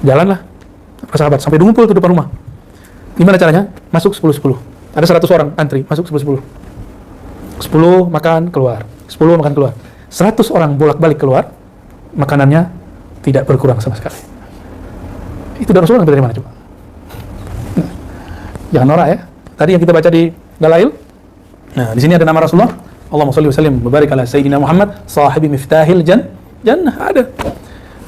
Jalanlah para sahabat sampai ngumpul tuh depan rumah. Gimana caranya? Masuk 10-10. Ada 100 orang antri, masuk 10-10. 10 makan keluar, 10 makan keluar. 100 orang bolak-balik keluar, makanannya tidak berkurang sama sekali. Itu dari Rasulullah dari mana coba? Jangan norak ya. Tadi yang kita baca di Dalail. Nah, di sini ada nama Rasulullah. Allahumma shalli wa sallim wa barik ala sayyidina Muhammad sahibi miftahil jannah. Ada.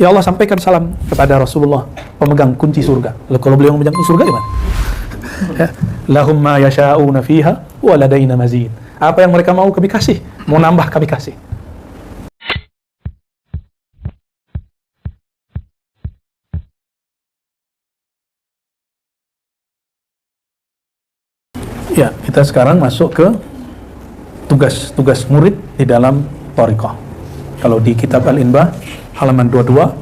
Ya Allah, sampaikan salam kepada Rasulullah, pemegang kunci surga. Lalu kalau beliau memegang kunci surga gimana? Ya. Lahum ma yasha'una fiha wa ladaina mazid. Apa yang mereka mau kami kasih, mau nambah kami kasih. Ya, kita sekarang masuk ke tugas murid di dalam thariqah. Kalau di kitab Al-Inbah halaman 22,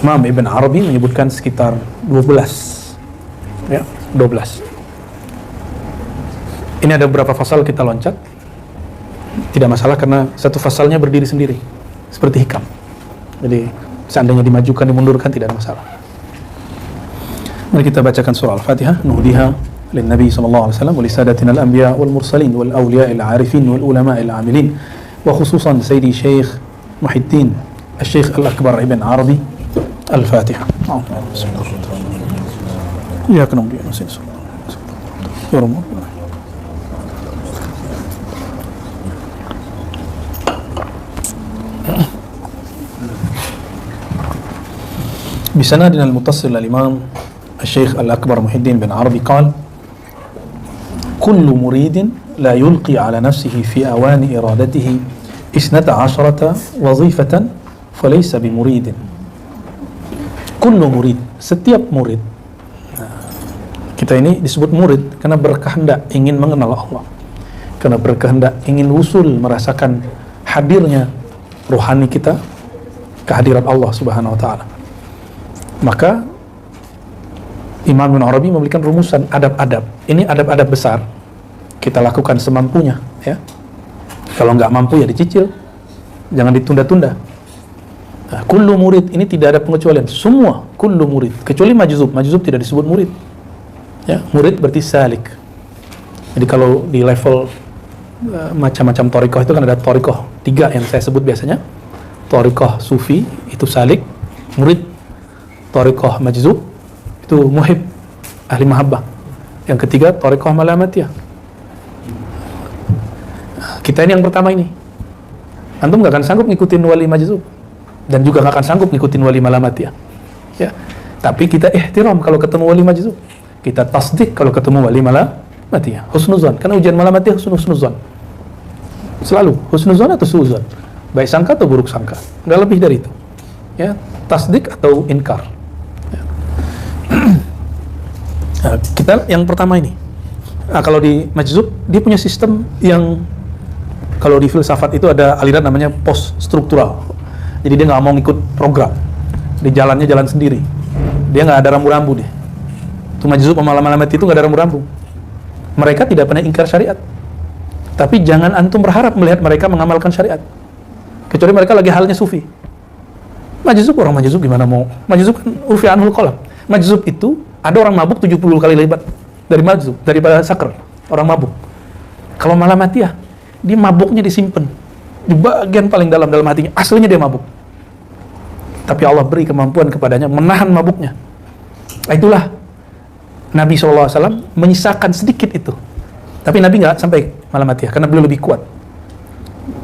Imam Ibn Arabi menyebutkan sekitar 12. Ya, 12. Ini ada beberapa fasal kita loncat. Tidak masalah karena satu fasalnya berdiri sendiri, seperti hikam. Jadi seandainya dimajukan, dimundurkan tidak ada masalah. Mari kita bacakan surah Al-Fatihah. Nuhdiha lin Nabi sallallahu alaihi wasallam wa li sadatina al-anbiya wal mursalin wal awliya al-arifin wal ulama al-amilin wa khususan Sayyidi Syekh Muhyiddin Al-Syekh Al-Akbar Ibn Arabi. Al-Fatihah. Ya kenapa dia masih بسند المتصل الإمام الشيخ الأكبر محي الدين بن عربي قال: كل مريد لا يلقي على نفسه في أوان إرادته 12 وظيفة فليس بمريد. كل مريد, setiap murid. Kita ini disebut murid karena berkehendak ingin mengenal Allah, karena berkehendak ingin wusul, merasakan hadirnya rohani kita, kehadiran Allah Subhanahu wa Ta'ala. Maka Imam Ibn Arabi memberikan rumusan adab-adab. Ini adab-adab besar, kita lakukan semampunya, ya. Kalau nggak mampu ya dicicil, jangan ditunda-tunda. Nah, kullu murid ini tidak ada pengecualian, semua kullu murid, kecuali majzub. Majzub tidak disebut murid, ya. Murid berarti salik. Jadi kalau di level macam-macam thariqah itu kan ada thariqah 3 yang saya sebut biasanya. Thariqah sufi itu salik, murid. Thariqah majzub itu muhib, ahli mahabbah. Yang ketiga thariqah malamatiyah. Kita ini yang pertama ini. Antum gak akan sanggup ngikutin wali majzub dan juga gak akan sanggup ngikutin wali malamatiyah, ya. Tapi kita ihtiram kalau ketemu wali majzub, kita tasdik kalau ketemu wali malamatiyah. Husnuzan, karena ujian malamatiyah husnuzan. Selalu husnuzan atau suuzan, baik sangka atau buruk sangka, nggak lebih dari itu, ya. Tasdik atau inkar. Nah, kita yang pertama ini. Nah, kalau di majzub dia punya sistem yang, kalau di filsafat itu ada aliran namanya post struktural. Jadi dia nggak mau ngikut program, di jalannya jalan sendiri. Dia nggak ada rambu-rambu deh. Itu majzub pemalam-malamat itu nggak ada rambu-rambu. Mereka tidak pernah ingkar syariat. Tapi jangan antum berharap melihat mereka mengamalkan syariat, kecuali mereka lagi halnya sufi. Majzub, orang majzub gimana mau? Majzub kan urfi anhul qalam. Majzub itu ada orang mabuk 70 kali lipat dari majzub, daripada sakr, orang mabuk. Kalau malamatiyah, dia mabuknya disimpan di bagian paling dalam hatinya, aslinya dia mabuk. Tapi Allah beri kemampuan kepadanya menahan mabuknya. Itulah Nabi SAW menyisakan sedikit itu. Tapi Nabi nggak sampai malamatiyah karena beliau lebih kuat.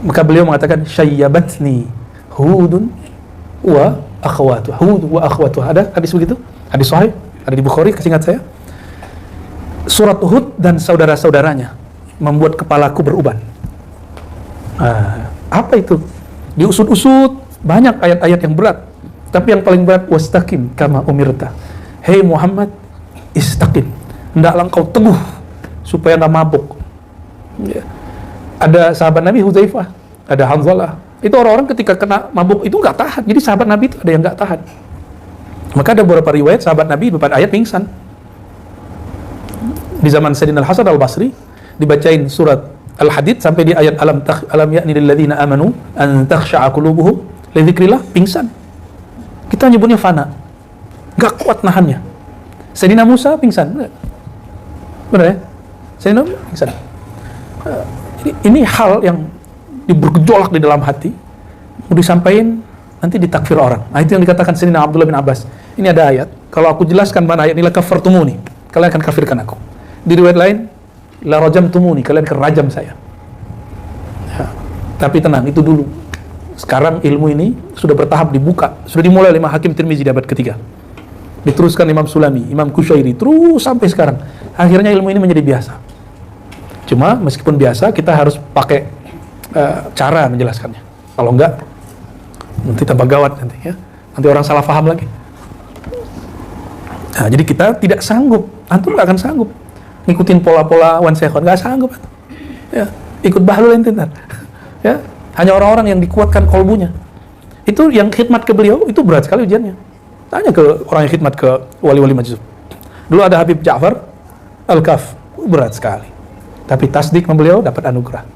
Maka beliau mengatakan syayyabatni Hudun wa akhwatu. Hud wa akhwatu. Ada hadis begitu? Hadis sahih, ada di Bukhari, seingat saya. Surat Hud dan saudara-saudaranya membuat kepalaku beruban. Apa itu? Diusut-usut, banyak ayat-ayat yang berat. Tapi yang paling berat, wastaqim kama umirta. Hei Muhammad, istaqim, hendaklah engkau teguh supaya nggak mabuk. Ya. Ada sahabat Nabi Hudzaifah, ada Hanzalah. Itu orang-orang ketika kena mabuk itu nggak tahan. Jadi sahabat Nabi itu ada yang nggak tahan. Maka ada beberapa riwayat sahabat Nabi beberapa ayat pingsan. Di zaman Sayyidina Al-Hasan Al-Basri dibacain surat Al-Hadid sampai di ayat alam ya'ni lil ladzina amanu an takhsha'a qulubuhum li dzikrillah, pingsan. Kita nyebutnya fana. Gak kuat nahannya. Sayyidina Musa pingsan. Benar ya? Sayyidina Musa pingsan. Jadi ini hal yang bergejolak di dalam hati, mau disampaikan nanti ditakfir orang. Nah, itu yang dikatakan Sayyidina Abdullah bin Abbas. Ini ada ayat, kalau aku jelaskan mana ayat ini, la kafartumuni, kalian akan kafirkan aku. Di riwayat lain, la rajamtumuni, kalian akan rajam saya. Ya. Tapi tenang, itu dulu. Sekarang ilmu ini sudah bertahap dibuka, sudah dimulai oleh Imam Hakim Tirmizi di abad ketiga, diteruskan Imam Sulami, Imam Kusyairi, terus sampai sekarang. Akhirnya ilmu ini menjadi biasa. Cuma meskipun biasa, kita harus pakai cara menjelaskannya. Kalau enggak, nanti tambah gawat nanti ya. Nanti orang salah paham lagi. Nah, jadi kita tidak sanggup, antum nggak akan sanggup ngikutin pola-pola Wan Sekhon, nggak sanggup. Ya, ikut Bahlul ente ntar. Ya, hanya orang-orang yang dikuatkan kolbunya. Itu yang khidmat ke beliau, itu berat sekali ujiannya. Tanya ke orang yang khidmat ke wali-wali majzub. Dulu ada Habib Ja'far Al-Kaf, berat sekali. Tapi tasdik sama beliau dapat anugerah.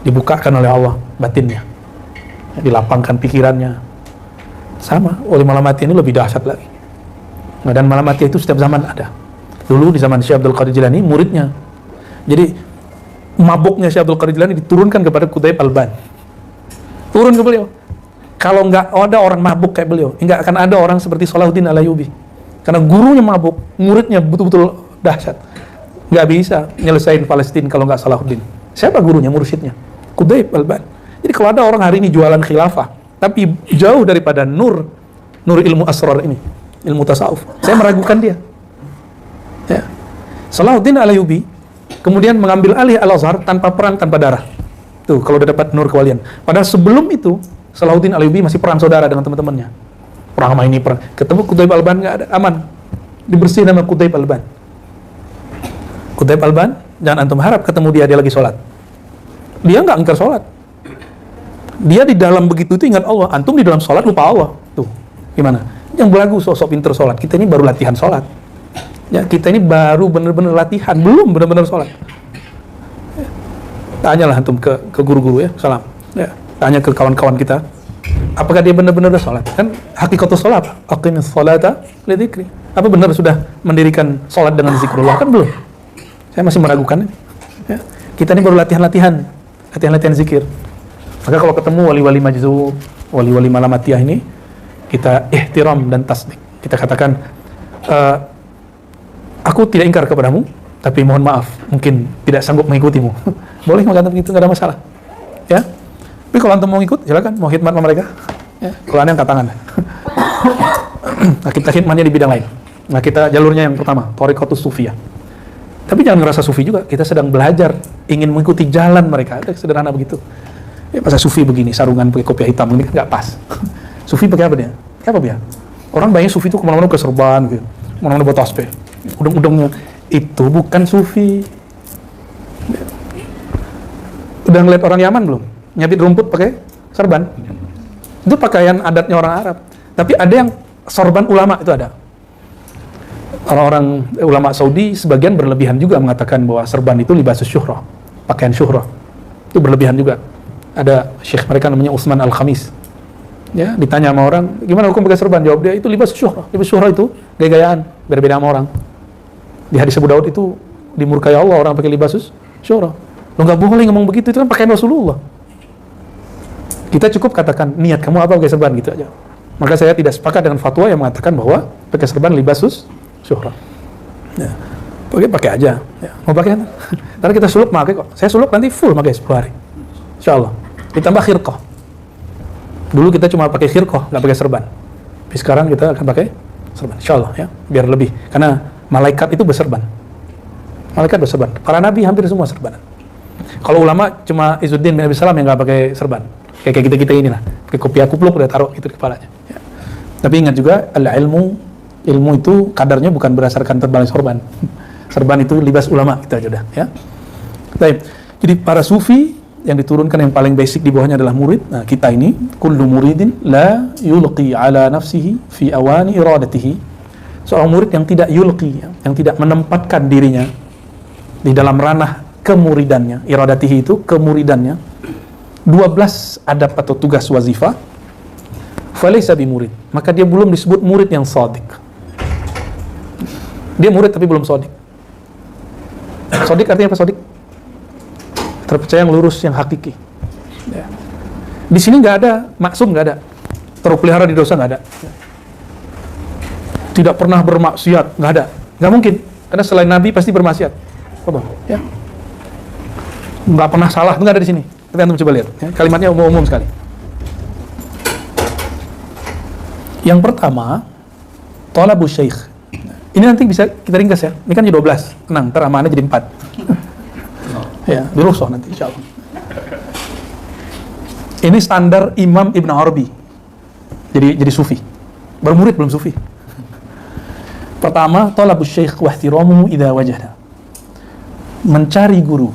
Dibukakan oleh Allah batinnya. Dilapangkan pikirannya. Sama, wali malam mati ini lebih dahsyat lagi. Nah, dan malam mati itu setiap zaman ada. Dulu di zaman Syekh Abdul Qadir Jilani, muridnya. Jadi mabuknya Syekh Abdul Qadir Jilani diturunkan kepada Quthaib Alban. Turun ke beliau. Kalau nggak ada orang mabuk kayak beliau, nggak akan ada orang seperti Salahuddin Al-Ayyubi. Karena gurunya mabuk, muridnya betul-betul dahsyat. Nggak bisa nyelesain Palestina kalau nggak Salahuddin. Siapa gurunya, mursyidnya? Quthaib Alban. Jadi kalau ada orang hari ini jualan khilafah, tapi jauh daripada nur ilmu asrar ini, ilmu tasawuf, saya meragukan dia. Ya. Salahuddin Al-Ayyubi kemudian mengambil alih Al-Azhar tanpa perang, tanpa darah. Tuh, kalau udah dapat nur kewalian. Padahal sebelum itu, Salahuddin Al-Ayyubi masih perang saudara dengan teman-temannya. Perang sama ini, perang. Ketemu Quthaib Alban, nggak ada, aman. Dibersihin sama Quthaib Alban. Quthaib Alban, jangan antum harap ketemu dia lagi sholat. Dia nggak ingkar sholat. Dia di dalam begitu itu ingat Allah. Antum di dalam sholat lupa Allah. Tuh, gimana? Yang belagu sosok pinter sholat. Kita ini baru latihan sholat. Ya, kita ini baru bener-bener latihan, belum bener-bener sholat. Ya. Tanyalah antum ke guru-guru ya, salam. Ya. Tanya ke kawan-kawan kita, apakah dia benar-benar sholat? Kan hakikatus sholat, aqimis sholata li dzikri. Apa benar sudah mendirikan sholat dengan zikrullah? Kan belum. Saya masih meragukan. Ya. Kita ini baru latihan zikir. Maka kalau ketemu wali-wali majzub, wali-wali malamatiyah ini, kita ihtiram dan tasdik. Kita katakan, aku tidak ingkar kepadamu, tapi mohon maaf, mungkin tidak sanggup mengikutimu. Boleh mengatakan begitu, nggak ada masalah. Ya. Tapi kalau antum mau ikut, silakan, mau khidmat sama mereka. Ya. Kalau aneh angkat tangan. Nah, kita khidmatnya di bidang lain. Nah, kita jalurnya yang pertama, Thariqatus Sufiyah. Tapi jangan ngerasa sufi juga, kita sedang belajar, ingin mengikuti jalan mereka. Ada sederhana begitu. Ya, masa sufi begini, sarungan pakai kopiah hitam, ini kan nggak pas. Sufi pakai apa dia? Apa dia? Orang banyak sufi itu kemana-mana pakai serban, gitu. Kemana-mana bawa tasbih. Udang-udangnya itu bukan sufi. Udah ngeliat orang Yaman belum? Nyabit rumput pakai serban. Itu pakaian adatnya orang Arab. Tapi ada yang sorban ulama, itu ada. Orang-orang ulama Saudi sebagian berlebihan juga mengatakan bahwa serban itu libasus syuhrah, pakaian syuhrah. Itu berlebihan juga. Ada syekh mereka namanya Utsman Al-Khamis. Ya, ditanya sama orang, gimana hukum pakai serban? Jawab dia, itu libas syuhrah. Libas syuhrah itu gaya-gayaan, beda-beda sama orang. Di hadis Abu Daud itu dimurkai Allah orang pakai libasus syuhrah. Lo nggak boleh ngomong begitu, itu kan pakaian Rasulullah. Kita cukup katakan niat kamu apa pakai serban gitu aja. Maka saya tidak sepakat dengan fatwa yang mengatakan bahwa pakai serban libasus syuhrah. Ya, pakai aja. Ya, mau pakai? Nanti kita suluk pakai kok. Saya suluk nanti full pakai 10 hari. Insyaallah. Ditambah khirqah. Dulu kita cuma pakai khirqah, nggak pakai serban. Tapi sekarang kita akan pakai serban. Insyaallah ya, biar lebih. Karena malaikat itu berserban. Malaikat berserban. Para nabi hampir semua serban. Kalau ulama cuma Izzuddin bin Abi Salam yang nggak pakai serban. Kayak kita ini lah. Pakai kopiah kupluk udah taruh itu di kepalanya. Ya. Tapi ingat juga ilmu itu kadarnya bukan berdasarkan terbalik sorban. Serban itu libas ulama, kita aja udah ya. Baik. Jadi para sufi yang diturunkan yang paling basic di bawahnya adalah murid. Nah, kita ini kullu muridin la yulqi ala nafsihi fi awani iradatihi. Seorang murid yang tidak yulqi, yang tidak menempatkan dirinya di dalam ranah kemuridannya. Iradatihi itu kemuridannya. 12 adab atau tugas wazifah. falaysa bimurid, maka dia belum disebut murid yang shadiq. Dia murid tapi belum shadiq. Shadiq artinya apa shadiq? Terpercaya, yang lurus, yang hakiki. Ya. Di sini nggak ada maksum, nggak ada terpelihara di dosa, nggak ada. Tidak pernah bermaksiat, nggak ada, nggak mungkin, karena selain Nabi pasti bermaksiat. Apa? Ya. Nggak pernah salah, nggak ada di sini. Tapi antum coba lihat, ya. Kalimatnya umum-umum sekali. Yang pertama, talabu syekh. Ini nanti bisa kita ringkas ya. Ini kan jadi 12, tenang, ntar amannya jadi 4. Ya, dirusuh nanti insyaallah. Ini standar Imam Ibn Arabi. Jadi sufi. Baru murid belum sufi. Pertama, talabus syekh wa ihtiramuhu idza wajada. Mencari guru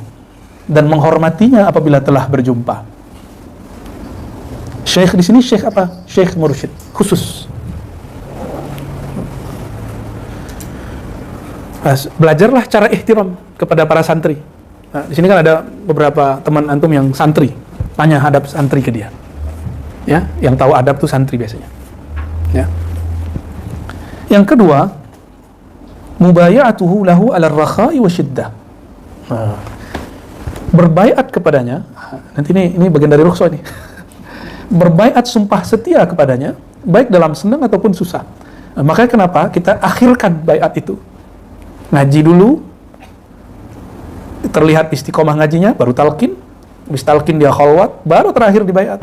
dan menghormatinya apabila telah berjumpa. Syekh di sini syekh apa? Syekh mursyid khusus. Belajarlah cara ihtiram kepada para santri. Nah, di sini kan ada beberapa teman antum yang santri, tanya adab santri ke dia. Ya, yang tahu adab tuh santri biasanya. Ya. Yang kedua, mubaya'atuhu lahu 'ala ar-rakha'i wa syiddah. Nah, berbaiat kepadanya. Nanti ini bagian dari rukhsah ini. Berbaiat sumpah setia kepadanya, baik dalam senang ataupun susah. Nah, makanya kenapa kita akhirkan baiat itu? Ngaji dulu, terlihat istiqomah ngajinya, baru talqin. Habis talqin dia khalwat, baru terakhir di baiat.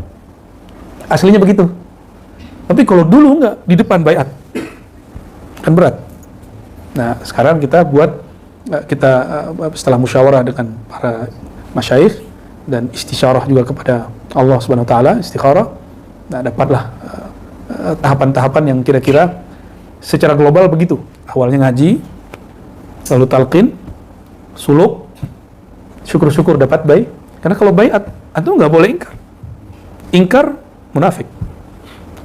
Aslinya begitu. Tapi kalau dulu enggak, di depan baiat, kan berat. Nah, sekarang kita setelah musyawarah dengan para masyayikh dan istisyarah juga kepada Allah Subhanahu wa taala, istikharah, nah dapatlah tahapan-tahapan yang kira-kira secara global begitu. Awalnya ngaji, lalu talqin, suluk, syukur-syukur dapat baiat. Karena kalau baiat, antum nggak boleh ingkar. Ingkar munafik.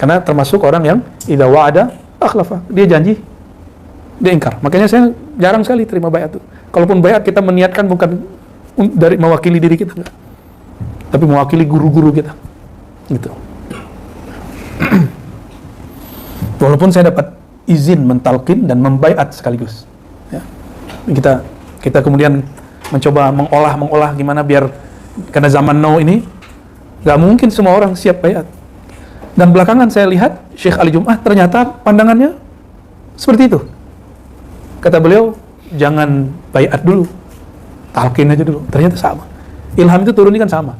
Karena termasuk orang yang idza wa'ada akhlafa. Dia janji, dia ingkar. Makanya saya jarang sekali terima baiat itu. Kalaupun baiat kita meniatkan bukan dari mewakili diri kita, enggak. Tapi mewakili guru-guru kita. Gitu. Walaupun saya dapat izin mentalqin dan membaiat sekaligus. Ya. Kita kemudian mencoba mengolah gimana biar, karena zaman now ini nggak mungkin semua orang siap baiat. Dan belakangan saya lihat Syekh Ali Jum'ah ternyata pandangannya seperti itu. Kata beliau, jangan baiat dulu, talqin aja dulu. Ternyata sama. Ilham itu turun ini kan sama.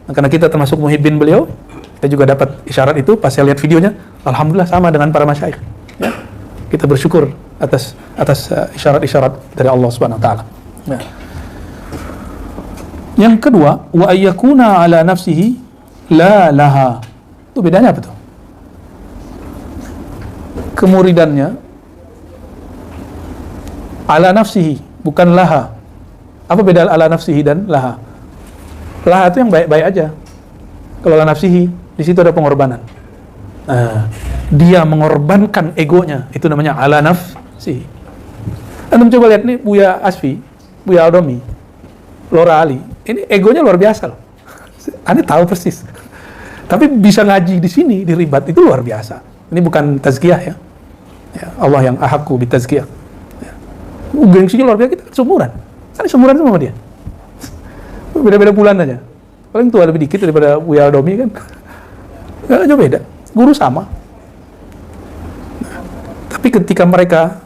Nah, karena kita termasuk muhibbin beliau, kita juga dapat isyarat itu. Pas saya lihat videonya, alhamdulillah sama dengan para masyayikh. Ya. Kita bersyukur atas isyarat-isyarat dari Allah Subhanahu wa taala. Ya. Yang kedua, wa ayyakuna ala nafsihi la laha. Itu bedanya apa tuh? Kemuridannya ala nafsihi, bukan laha. Apa beda ala nafsihi dan laha? Laha itu yang baik-baik aja. Kalau ala nafsihi, di situ ada pengorbanan. Dia mengorbankan egonya, itu namanya ala nafsihi. Antum coba lihat nih Buya Asfi, Buya Adomi, Lora Ali. Ini egonya luar biasa loh. Anda tahu persis. Tapi bisa ngaji di sini, di ribat, itu luar biasa. Ini bukan tazkiyah ya. Allah yang ahakku bitazkiyah. Ya. Gengsinya luar biasa, kita seumuran. Kan seumuran sama dia. Beda-beda bulan aja. Paling tua lebih dikit daripada Buya Adomi kan. Gak jauh beda. Guru sama. Nah, tapi ketika mereka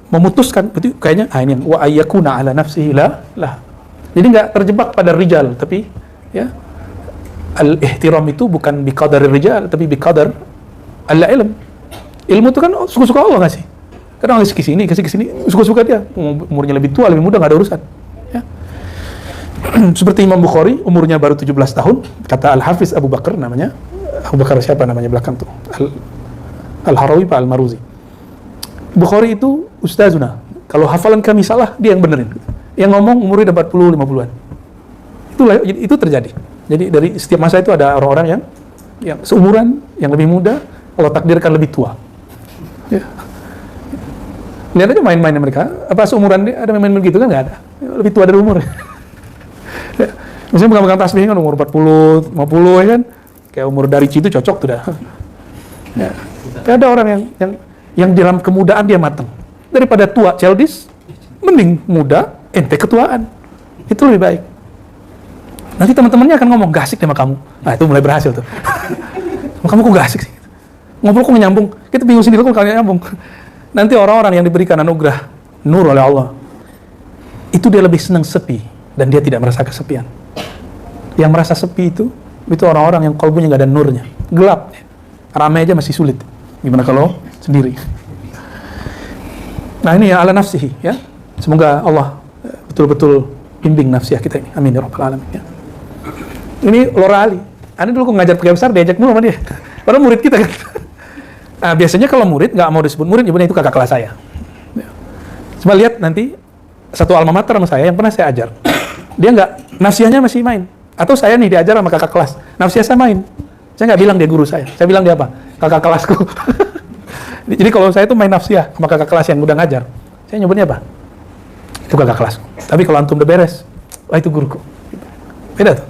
memutuskan, berarti kayaknya ini yang wa ayyakuna ala nafsihi lah. Jadi nggak terjebak pada rijal, tapi ya al-ihtiram itu bukan biqadar rijal, tapi biqadar al-ilm. Ilmu itu kan suka-suka Allah nggak sih? Kadang kasih ke sini, suka-suka dia. Umurnya lebih tua, lebih muda, nggak ada urusan. Ya. Seperti Imam Bukhari, umurnya baru 17 tahun, kata Al-Hafiz Abu Bakar namanya. Abu Bakar siapa namanya belakang tuh? Al-Harawi Pak Al-Maruzi. Bukhari itu ustazuna. Kalau hafalan kami salah, dia yang benerin. Yang ngomong umurnya 40-50-an. Itu terjadi. Jadi dari setiap masa itu ada orang-orang yang seumuran, yang lebih muda, Allah takdirkan lebih tua. Ya. Lihat aja main-main mereka. Apa seumuran dia ada main-main begitu kan? Nggak ada. Lebih tua dari umur. Ya. Misalnya pegang tasbih kan umur 40, 50 ya kan? Kayak umur dari itu cocok tuh dah. Ya. Ada orang yang dalam kemudaan dia matang. Daripada tua childish, mending muda ente ketuaan. Itu lebih baik. Nanti teman-temannya akan ngomong, gak asik sama kamu. Nah itu mulai berhasil tuh. Kamu kok gak asik sih? Ngobrol kok nyambung. Kita bingung sendiri kok kalian nyambung. Nanti orang-orang yang diberikan anugerah nur oleh Allah, itu dia lebih senang sepi dan dia tidak merasa kesepian. Yang merasa sepi itu orang-orang yang kalbunya nggak ada nurnya, gelap, ramai aja masih sulit. Gimana kalau sendiri? Nah ini ya ala nafsihi ya. Semoga Allah betul-betul bimbing nafsiyah kita ini. Amin ya rabbal alamin. Ya. Ini Lora Ali. Ani dulu kok ngajar pakai besar diajak mulu sama dia. Padahal murid kita kan. Nah, biasanya kalau murid nggak mau disebut murid, ibunya itu kakak kelas saya. Ya. Coba lihat nanti satu alma mater sama saya yang pernah saya ajar. Dia nggak, nafsiyahnya masih main. Atau saya nih diajar sama kakak kelas, nafsiyah saya main. Saya nggak bilang dia guru saya bilang dia apa? Kakak kelasku. Jadi kalau saya tuh main nafsiyah sama kakak kelas yang udah ngajar, saya nyebutnya apa? Itu kakak kelasku. Tapi kalau antum udah beres, wah itu guruku. Beda tuh.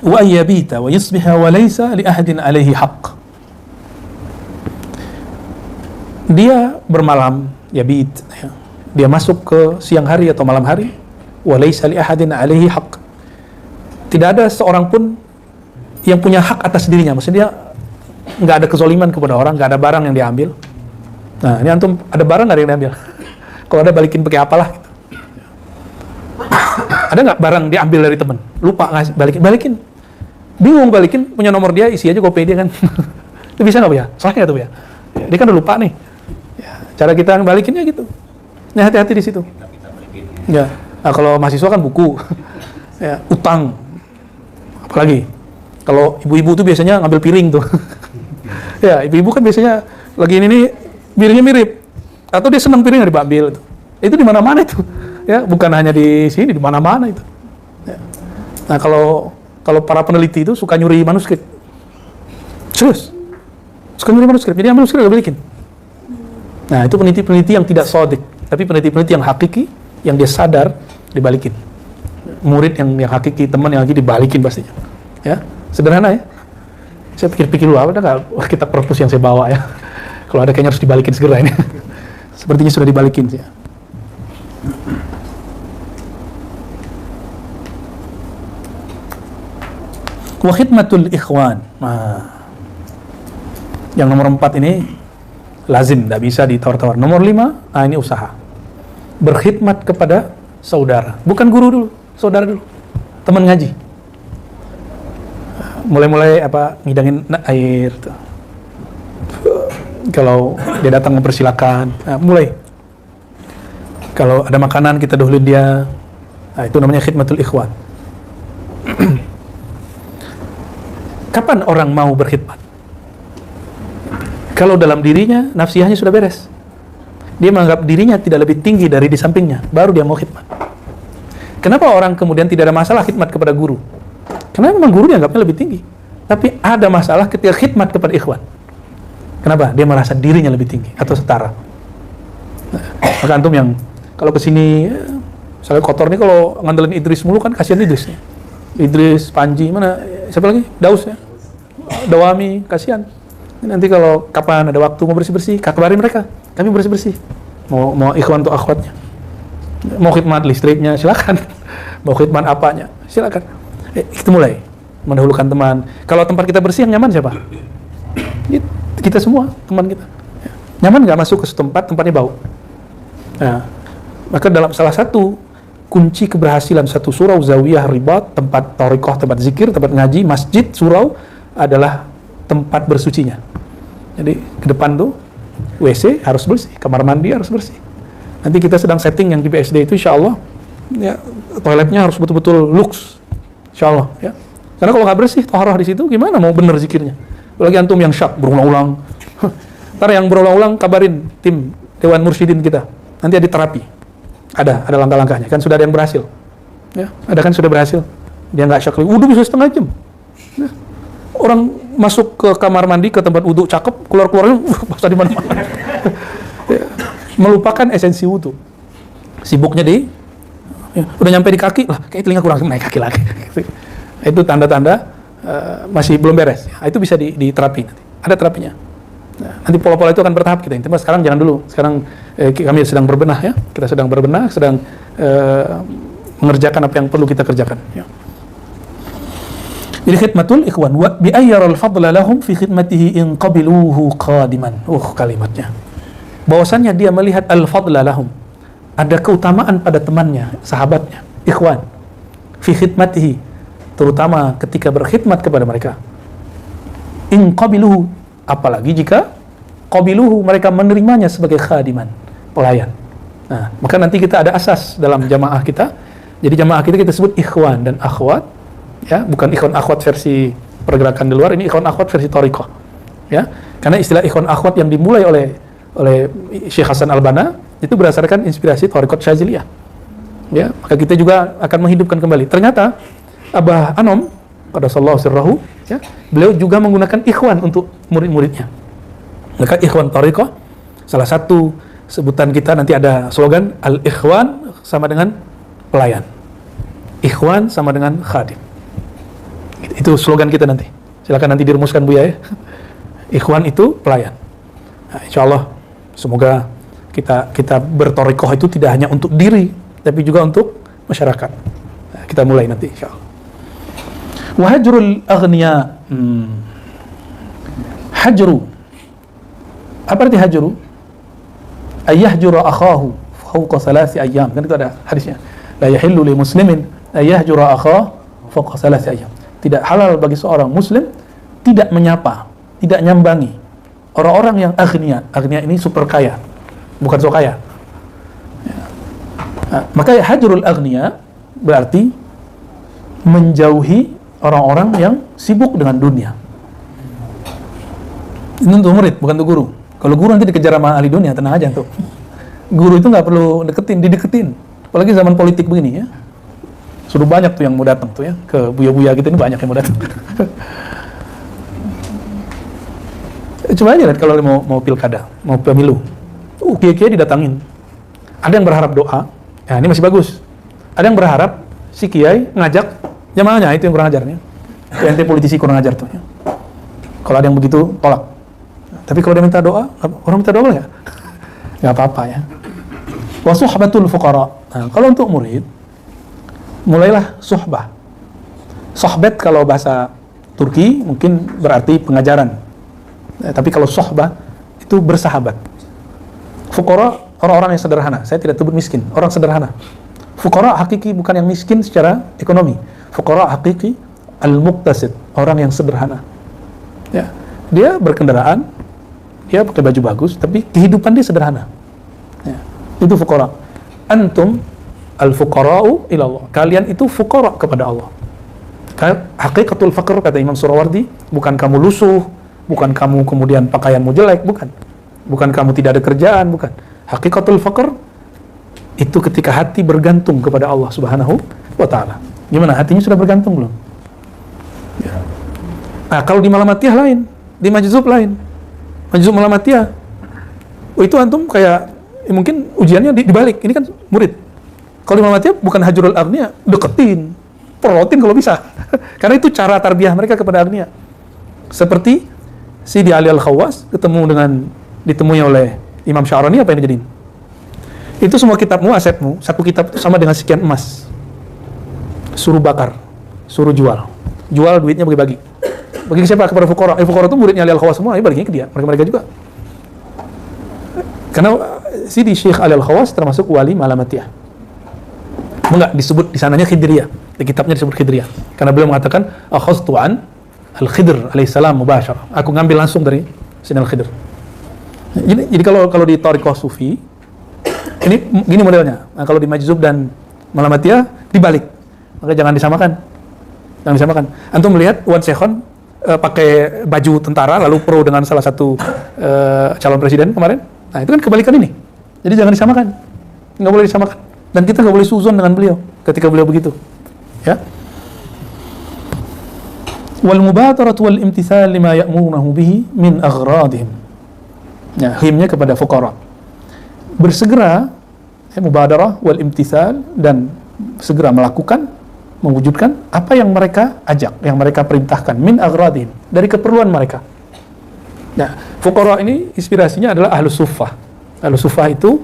Wa ayyabita wa yusbiha wa laysa li ahadin alaihi haqq. Dia bermalam, yabit, ya. Dia masuk ke siang hari atau malam hari, wa laysa li ahadin alaihi haqq. Tidak ada seorang pun yang punya hak atas dirinya. Maksudnya nggak ada kezaliman kepada orang, nggak ada barang yang diambil. Nah, ini antum ada barang nggak ada yang diambil? Kalau ada balikin pakai apalah gitu. Ada nggak barang diambil dari teman? Lupa ngasih, balikin. Bingung balikin, punya nomor dia, isi aja GoPay dia kan. Itu bisa nggak Bu ya? Salah nggak tuh Bu ya? Dia kan udah lupa nih. Ya, cara kita balikinnya gitu. Nah, hati-hati di situ. Ya, nah, kalau mahasiswa kan buku, ya, utang, apalagi kalau ibu-ibu tuh biasanya ngambil piring tuh. Ya, ibu-ibu kan biasanya lagi ini nih piringnya mirip, atau dia senang piringnya diambil itu. Itu di mana-mana itu. Ya, bukan hanya di sini, di mana-mana itu. Ya. Nah, kalau para peneliti itu suka nyuri manuskrip. Serius. Suka nyuri manuskrip. Jadi manuskrip udah balikin. Nah, itu peneliti-peneliti yang tidak sodik, tapi peneliti-peneliti yang hakiki, yang dia sadar dibalikin. Murid yang hakiki, teman yang hakiki dibalikin pastinya. Ya, sederhana ya. Saya pikir-pikir dulu, ada nggak kitab perpus yang saya bawa ya? Kalau ada kayaknya harus dibalikin segera ini. Sepertinya sudah dibalikin sih ya. Wa khidmatul ikhwan. Nah, yang nomor 4 ini lazim, tidak bisa ditawar-tawar. Nomor 5, ini usaha. Berkhidmat kepada saudara. Bukan guru dulu, saudara dulu. Teman ngaji. Mulai-mulai ngidangin air. Tuh. Kalau dia datang mempersilakan, mulai. Kalau ada makanan kita dahuluin dia. Nah, itu namanya khidmatul ikhwan. Kapan orang mau berkhidmat? Kalau dalam dirinya, nafsiyahnya sudah beres. Dia menganggap dirinya tidak lebih tinggi dari di sampingnya, baru dia mau khidmat. Kenapa orang kemudian tidak ada masalah khidmat kepada guru? Karena memang guru dianggapnya lebih tinggi. Tapi ada masalah ketika khidmat kepada ikhwan. Kenapa? Dia merasa dirinya lebih tinggi atau setara. Nah, maka antum yang kalau kesini, misalnya kotor nih, kalau ngandelin Idris mulu kan kasihan Idris nih. Idris, Panji, mana siapa lagi? Daus ya, Dawami, kasihan. Nanti kalau kapan ada waktu mau bersih-bersih, kabarin mereka, kami bersih-bersih. Mau ikhwan atau akhwatnya, mau khidmat listriknya, silakan. Mau khidmat apanya, silakan. Itu mulai mendahulukan teman. Kalau tempat kita bersih, yang nyaman siapa? Kita semua, teman kita. Nyaman nggak masuk ke tempat, tempatnya bau. Nah, maka dalam salah satu kunci keberhasilan satu surau zawiyah ribat, tempat thariqah, tempat zikir, tempat ngaji, masjid, surau adalah tempat bersucinya. Jadi ke depan tuh WC harus bersih, kamar mandi harus bersih. Nanti kita sedang setting yang di BSD itu, insya Allah ya, toiletnya harus betul-betul lux, insya Allah ya. Karena kalau nggak bersih taharah di situ, gimana mau bener zikirnya? Apalagi antum yang syak berulang-ulang. Ntar yang berulang-ulang kabarin tim Dewan Mursyidin kita. Nanti ada terapi. Ada langkah-langkahnya. Kan sudah ada yang berhasil. Ya, ada kan sudah berhasil. Dia nggak syak lagi. Wudhu bisa setengah jam. Ya. Orang masuk ke kamar mandi, ke tempat wudhu cakep, keluar-keluarnya basah di mana-mana. Ya. Melupakan esensi wudhu. Sibuknya udah nyampe di kaki, lah kayak telinga kurang naik kaki lagi. Itu tanda-tanda masih belum beres. Nah, itu bisa diterapi nanti. Ada terapinya. Nah, nanti pola-pola itu akan bertahap kita. Intinya sekarang jangan dulu. Sekarang kami sedang berbenah ya. Kita sedang berbenah, sedang mengerjakan apa yang perlu kita kerjakan. Ya. Jadi khidmatul ikhwan wa bi ayyaral fadla lahum fi khidmatihi in qabiluhu qadiman. Kalimatnya. Bahwasannya dia melihat al-fadla lahum. Ada keutamaan pada temannya, sahabatnya, ikhwan. Fi khidmatihi, terutama ketika berkhidmat kepada mereka. In qabiluhu, apalagi jika qabiluhu mereka menerimanya sebagai khadiman, pelayan. Nah, maka nanti kita ada asas dalam jamaah kita. Jadi jamaah kita sebut ikhwan dan akhwat. Ya, bukan ikhwan akhwat versi pergerakan di luar, ini ikhwan akhwat versi thariqah. Ya, karena istilah ikhwan akhwat yang dimulai oleh Syekh Hasan Al-Banna itu berdasarkan inspirasi thariqat Syaziliyah. Ya, maka kita juga akan menghidupkan kembali. Ternyata Abah Anom qaddasallahu sirrahu, ya, beliau juga menggunakan ikhwan untuk murid-muridnya. Maka ikhwan thariqah, salah satu sebutan kita nanti ada slogan al-ikhwan sama dengan pelayan. Ikhwan sama dengan khadim. Itu slogan kita nanti. Silakan nanti dirumuskan Buya ya. Ikhwan itu pelayan. Nah, insyaallah semoga kita berthariqah itu tidak hanya untuk diri, tapi juga untuk masyarakat. Nah, kita mulai nanti insyaallah. Wa hajrul aghniya. Hajru. Apa arti hajru? Ayyahjura akhahu fawqa 3 ayyam. Kan itu ada hadisnya. La yahillu li muslimin ayyahjura akhahu fawqa 3 ayyam. Tidak halal bagi seorang muslim tidak menyapa, tidak nyambangi orang-orang yang aghnia. Aghnia ini super kaya, bukan so kaya. Ya. Nah, maka hajrul aghnia berarti menjauhi orang-orang yang sibuk dengan dunia. Ini untuk murid, bukan untuk guru. Kalau guru nanti dikejar sama ahli dunia, tenang aja tuh. Guru itu nggak perlu dideketin. Apalagi zaman politik begini ya. Sudah banyak tuh yang mau datang tuh ya, ke buya-buya gitu ini banyak yang mau datang. Coba aja lihat kalau mau pilkada, mau pemilu, kiai-kiai didatangin. Ada yang berharap doa, ya ini masih bagus. Ada yang berharap si kiai ngajak jamaahnya, itu yang kurang ajar nih. Ente politisi kurang ajar tuh. Ya. Kalau ada yang begitu tolak. Tapi kalau dia minta doa, orang minta doa nggak? Nggak apa-apa ya. Wa suhbatul fuqara. Nah, kalau untuk murid, mulailah suhbah. Sohbet kalau bahasa Turki mungkin berarti pengajaran. Tapi kalau suhbah itu bersahabat. Fuqara orang-orang yang sederhana. Saya tidak sebut miskin, orang sederhana. Fuqara hakiki bukan yang miskin secara ekonomi. Fuqara hakiki al-muqtasid, orang yang sederhana. Ya, dia berkendaraan, dia pakai baju bagus, tapi kehidupan dia sederhana. Ya, itu fuqara. Antum al-fuqara'u ilallah. Kalian itu fuqara kepada Allah. Hakikatul faqr kata Imam Surawardi, bukan kamu lusuh, bukan kamu kemudian pakaianmu jelek, bukan. Bukan kamu tidak ada kerjaan, bukan. Hakikatul faqr itu ketika hati bergantung kepada Allah Subhanahu wa taala. Gimana? Hatinya sudah bergantung belum? Ya. Nah, kalau di Malamatiyah lain, di Majzub lain. Majzub Malamatiyah. Oh, itu antum kayak mungkin ujiannya dibalik. Ini kan murid. Kalau di Malamatiyah bukan hajrul aghnia, deketin, perotin kalau bisa. Karena itu cara tarbiyah mereka kepada aghnia. Seperti Sidi Ali Al-Khawas ditemui oleh Imam Sya'rani, apa yang dijadiin? Itu semua kitabmu, asetmu, satu kitab itu sama dengan sekian emas. Suruh bakar, suruh jual. Jual duitnya bagi-bagi. Bagi siapa? Kepada fuqara. Fuqara itu muridnya Ali Al-Khawas semua, baginya ke dia, mereka juga. Karena Sidi Syekh Ali Al-Khawas termasuk wali Malamatiyah. Enggak disebut di sananya Khidriyah. Di kitabnya disebut Khidriyah. Karena beliau mengatakan akhadtu an Al-Khidr alaihissalam mubasyarah. Aku ngambil langsung dari Sayyidina Al-Khidr. Jadi kalau di thariqah sufi ini gini modelnya. Nah, kalau di Majzub dan Malamatiyah dibalik. Maka jangan disamakan. Jangan disamakan. Antum melihat Wan Sekhon pakai baju tentara lalu pro dengan salah satu calon presiden kemarin. Nah, itu kan kebalikan ini. Jadi jangan disamakan. Nggak boleh disamakan. Dan kita nggak boleh suzon dengan beliau ketika beliau begitu. Ya. Wal mubadaratu wal imtithal lima ya'murunahu bihi min aghradihim. Ya, himnya kepada fuqara. Bersegera, mubadarah wal imtithal, dan segera melakukan mewujudkan apa yang mereka ajak, yang mereka perintahkan, min aghradihim, dari keperluan mereka. Nah, fuqara ini inspirasinya adalah ahlus suffah. Ahlus suffah itu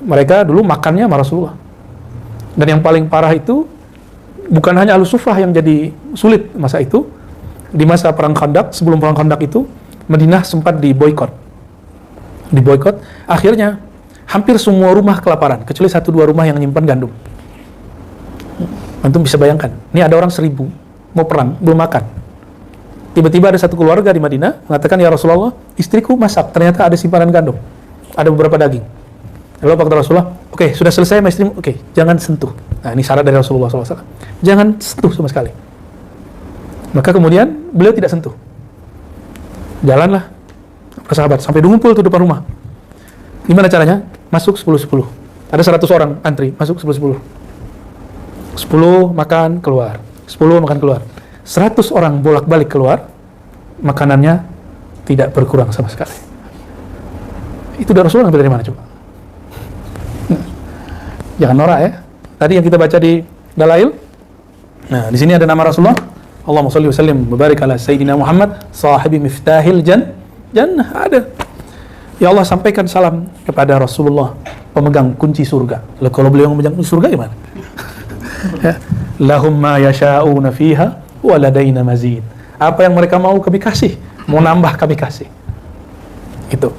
mereka dulu makannya sama Rasulullah. Dan yang paling parah itu bukan hanya ahlus suffah yang jadi sulit masa itu. Di masa perang Khandaq, sebelum perang Khandaq itu Madinah sempat diboikot. Akhirnya hampir semua rumah kelaparan, kecuali 1-2 rumah yang menyimpan gandum. Antum bisa bayangkan, ini ada orang 1000 mau perang, belum makan. Tiba-tiba ada satu keluarga di Madinah mengatakan, ya Rasulullah, istriku masak, ternyata ada simpanan gandum, ada beberapa daging. Lalu apa kata Rasulullah? Oke, sudah selesai sama istrimu, oke, jangan sentuh. Nah, ini syarat dari Rasulullah SAW. Jangan sentuh sama sekali. Maka kemudian beliau tidak sentuh. Jalanlah para sahabat sampai ngumpul tuh depan rumah. Gimana caranya? Masuk 10-10. Ada 100 orang antri, masuk 10-10. 10 makan keluar, 10 makan keluar. 100 orang bolak-balik keluar, makanannya tidak berkurang sama sekali. Itu dari Rasulullah ngambil dari mana coba? Jangan norak ya. Tadi yang kita baca di Dalail. Nah, di sini ada nama Rasulullah. Allahumma shalli wa sallim mubarik ala sayyidina Muhammad sahibi miftahil jannah. Ada. Ya Allah, sampaikan salam kepada Rasulullah, pemegang kunci surga. Lalu kalau beliau memegang kunci surga gimana? Ya. Lahum ma yasha'una fiha wa ladaina mazid. Apa yang mereka mau kami kasih, mau nambah kami kasih. Itu.